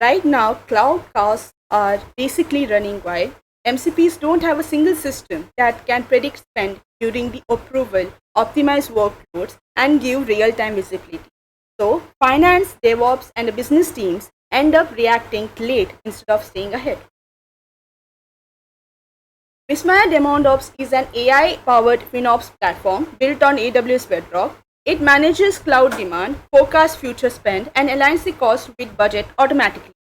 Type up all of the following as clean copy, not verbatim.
Right now, cloud costs are basically running wild. MCPs don't have a single system that can predict spend during the approval, optimize workloads, and give real time visibility. So, finance, DevOps, and the business teams end up reacting late instead of staying ahead. Vismaya DemandOps is an AI-powered FinOps platform built on AWS Bedrock. It manages cloud demand, forecasts future spend, and aligns the cost with budget automatically.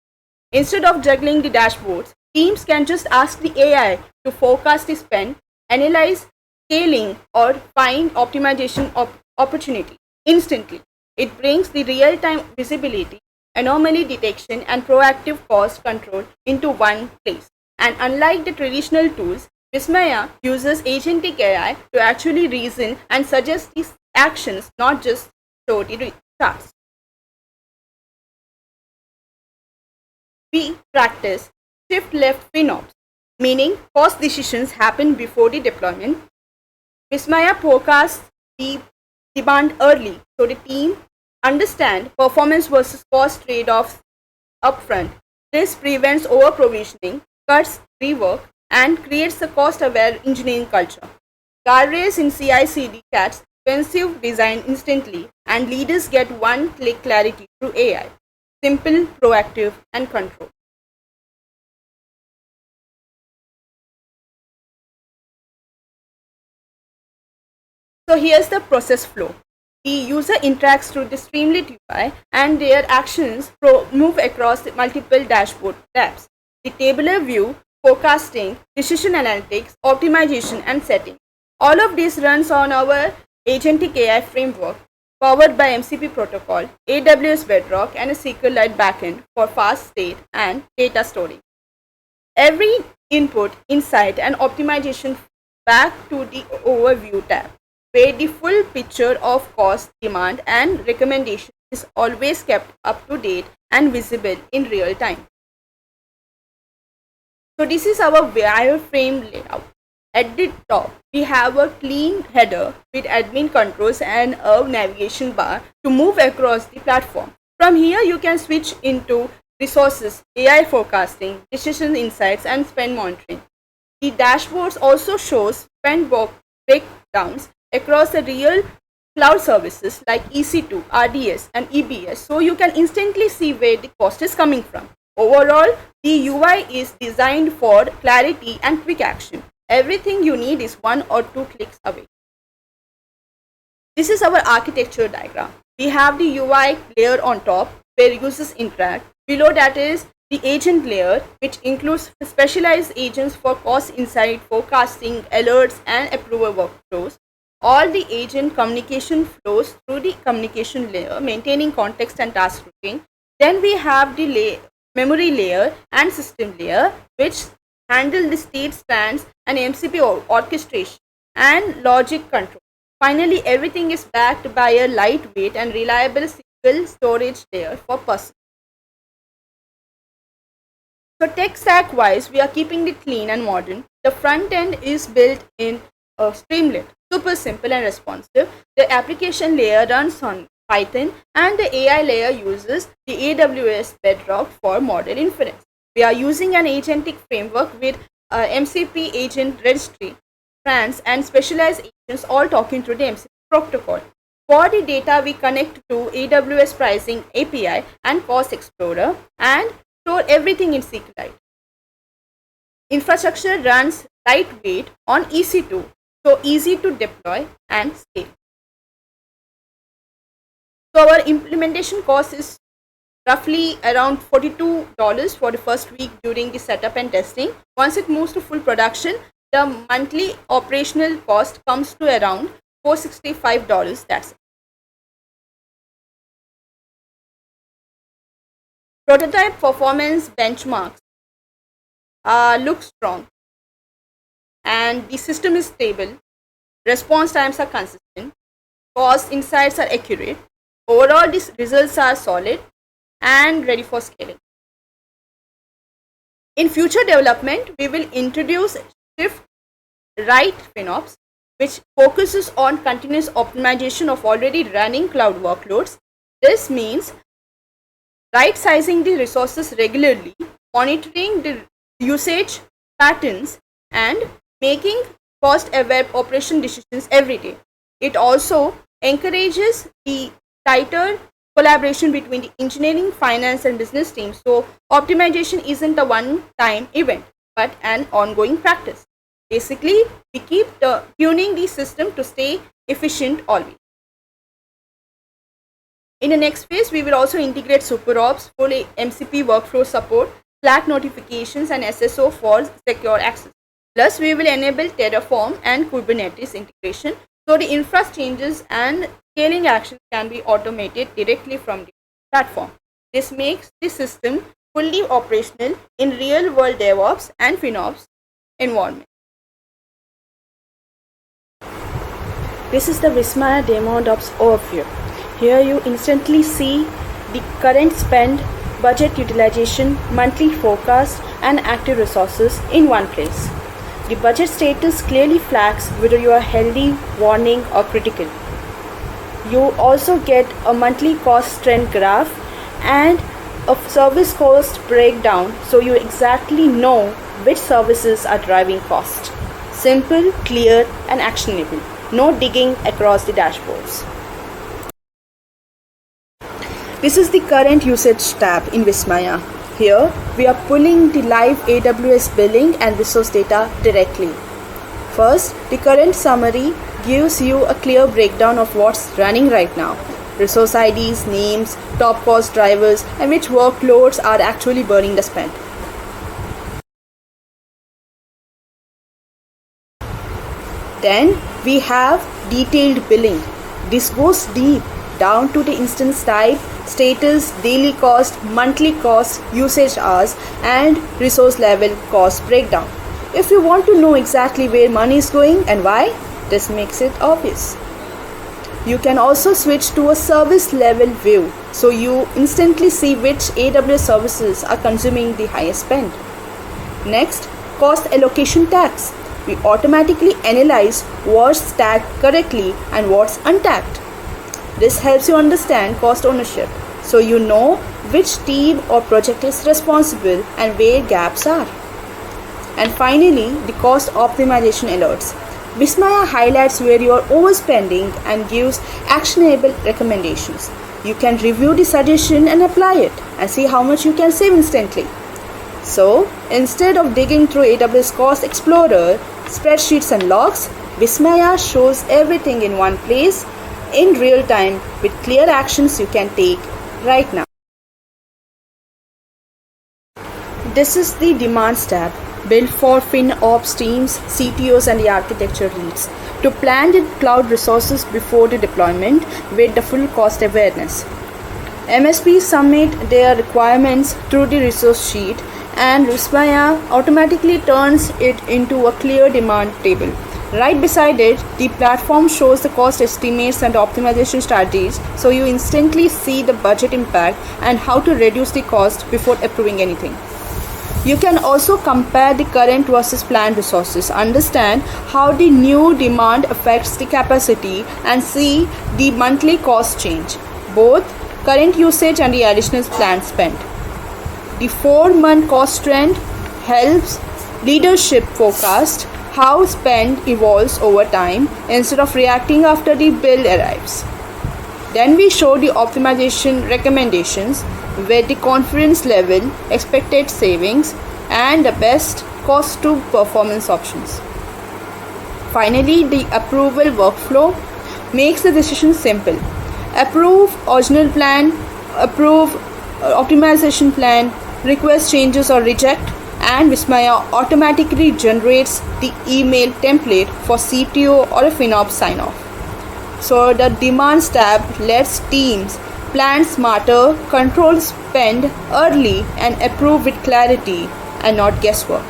Instead of juggling the dashboards, teams can just ask the AI to forecast the spend, analyze scaling, or find optimization opportunity instantly. It brings the real-time visibility, anomaly detection, and proactive cost control into one place. And unlike the traditional tools, Vismaya uses agentic AI to actually reason and suggest these actions, not just show the tasks. We practice shift left FinOps, meaning cost decisions happen before the deployment. Vismaya forecasts the demand early so the team understand performance versus cost trade-offs upfront. This prevents over-provisioning, cuts rework, and creates a cost-aware engineering culture. Guardrails in CI/CD catch expensive design instantly, and leaders get one-click clarity through AI. Simple, proactive, and controlled. So here's the process flow. The user interacts through the Streamlit UI and their actions move across the multiple dashboard tabs. The tabular view, forecasting, decision analytics, optimization, and setting. All of this runs on our agentic AI framework powered by MCP protocol, AWS Bedrock, and a SQLite backend for fast state and data storing. Every input, insight, and optimization back to the overview tab, where the full picture of cost, demand, and recommendation is always kept up to date and visible in real time. So this is our wireframe layout. At the top, we have a clean header with admin controls and a navigation bar to move across the platform. From here, you can switch into resources, AI forecasting, decision insights, and spend monitoring. The dashboards also shows spend breakdowns across the real cloud services like EC2, RDS, and EBS, so you can instantly see where the cost is coming from. Overall, the UI is designed for clarity and quick action. Everything you need is 1 or 2 clicks away. This is our architecture diagram. We have the UI layer on top where users interact. Below that is the agent layer, which includes specialized agents for cost insight, forecasting, alerts, and approval workflows. All the agent communication flows through the communication layer, maintaining context and task routing. Then we have the memory layer and system layer, which handle the state spans and MCP orchestration and logic control. Finally, everything is backed by a lightweight and reliable single storage layer for person. So tech stack wise, we are keeping it clean and modern. The front end is built in Streamlit, super simple and responsive. The application layer runs on Python, and the AI layer uses the AWS Bedrock for model inference. We are using an agentic framework with MCP agent registry, trans, and specialized agents all talking through the MCP protocol. For the data, we connect to AWS Pricing API and Cost Explorer and store everything in SQLite. Infrastructure runs lightweight on EC2, so easy to deploy and scale. So our implementation cost is roughly around $42 for the first week during the setup and testing. Once it moves to full production, the monthly operational cost comes to around $465. That's it. Prototype performance benchmarks look strong, and the system is stable, response times are consistent, cost insights are accurate. Overall, these results are solid and ready for scaling. In future development, we will introduce Shift Right FinOps, which focuses on continuous optimization of already running cloud workloads. This means right sizing the resources regularly, monitoring the usage patterns, and making cost aware operation decisions every day. It also encourages the tighter collaboration between the engineering, finance, and business teams. So, optimization isn't a one time event but an ongoing practice. Basically, we keep tuning the system to stay efficient always. In the next phase, we will also integrate SuperOps, full MCP workflow support, Slack notifications, and SSO for secure access. Plus, we will enable Terraform and Kubernetes integration so the infra changes and scaling actions can be automated directly from the platform. This makes the system fully operational in real-world DevOps and FinOps environment. This is the Vismaya Daemon Ops overview. Here you instantly see the current spend, budget utilization, monthly forecast, and active resources in one place. The budget status clearly flags whether you are healthy, warning, or critical. You also get a monthly cost trend graph and a service cost breakdown so you exactly know which services are driving cost. Simple, clear, and actionable. No digging across the dashboards. This is the current usage tab in Vismaya. Here, we are pulling the live AWS billing and resource data directly. First, the current summary gives you a clear breakdown of what's running right now. Resource IDs, names, top cost drivers, and which workloads are actually burning the spend. Then, we have detailed billing. This goes deep down to the instance type, status, daily cost, monthly cost, usage hours, and resource level cost breakdown. If you want to know exactly where money is going and why, this makes it obvious. You can also switch to a service level view so you instantly see which AWS services are consuming the highest spend. Next, cost allocation tags. We automatically analyze what's tagged correctly and what's untagged. This helps you understand cost ownership so you know which team or project is responsible and where gaps are. And finally, the cost optimization alerts. Vismaya highlights where you are overspending and gives actionable recommendations. You can review the suggestion and apply it and see how much you can save instantly. So, instead of digging through AWS Cost Explorer, spreadsheets and logs, Vismaya shows everything in one place in real time with clear actions you can take right now. This is the Demands tab, built for FinOps teams, CTOs, and the architecture leads to plan the cloud resources before the deployment with the full cost awareness. MSPs submit their requirements through the resource sheet, and Vismaya automatically turns it into a clear demand table. Right beside it, the platform shows the cost estimates and optimization strategies so you instantly see the budget impact and how to reduce the cost before approving anything. You can also compare the current versus planned resources, understand how the new demand affects the capacity, and see the monthly cost change, both current usage and the additional planned spend. The 4-month cost trend helps leadership forecast how spend evolves over time instead of reacting after the bill arrives. Then we show the optimization recommendations with the confidence level, expected savings, and the best cost to performance options. Finally, the approval workflow makes the decision simple. Approve original plan, approve optimization plan, request changes or reject, and Vismaya automatically generates the email template for CTO or a FinOps sign-off. So the Demands tab lets teams plan smarter, control spend early, and approve with clarity and not guesswork.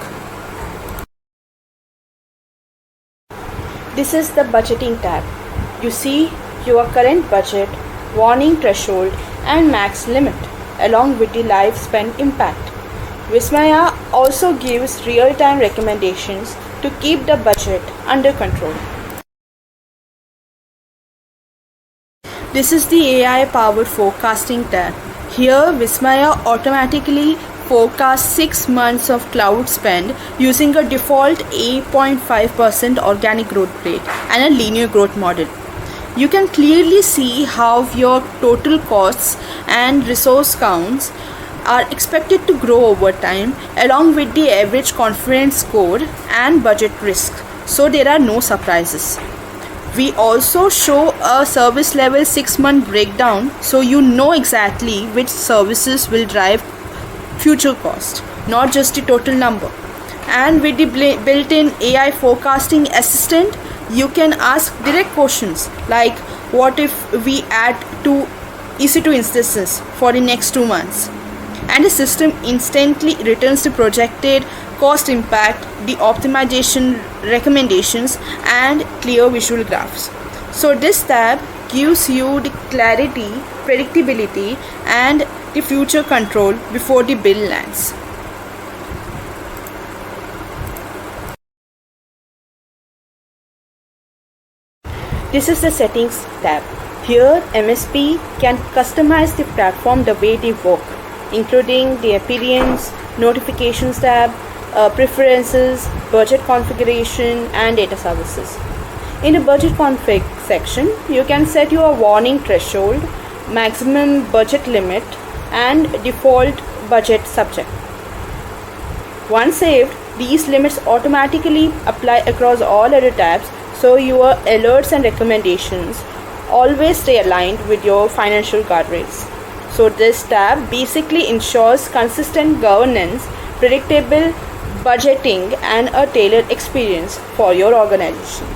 This is the Budgeting tab. You see your current budget, warning threshold, and max limit, along with the live spend impact. Vismaya also gives real-time recommendations to keep the budget under control. This is the AI-powered forecasting tab. Here, Vismaya automatically forecasts 6 months of cloud spend using a default 8.5% organic growth rate and a linear growth model. You can clearly see how your total costs and resource counts are expected to grow over time along with the average confidence score and budget risk, so there are no surprises. We also show a service level 6-month breakdown so you know exactly which services will drive future cost, not just the total number. And with the built-in AI forecasting assistant, you can ask direct questions like what if we add 2 EC2 instances for the next 2 months, and the system instantly returns the projected cost impact, the optimization recommendations, and clear visual graphs. So this tab gives you the clarity, predictability, and the future control before the bill lands. This is the settings tab. Here MSP can customize the platform the way they work, including the appearance, notifications tab, preferences, budget configuration, and data services. In the budget config section, you can set your warning threshold, maximum budget limit, and default budget subject. Once saved, these limits automatically apply across all other tabs, so your alerts and recommendations always stay aligned with your financial guardrails. So this tab basically ensures consistent governance, predictable budgeting, and a tailored experience for your organization.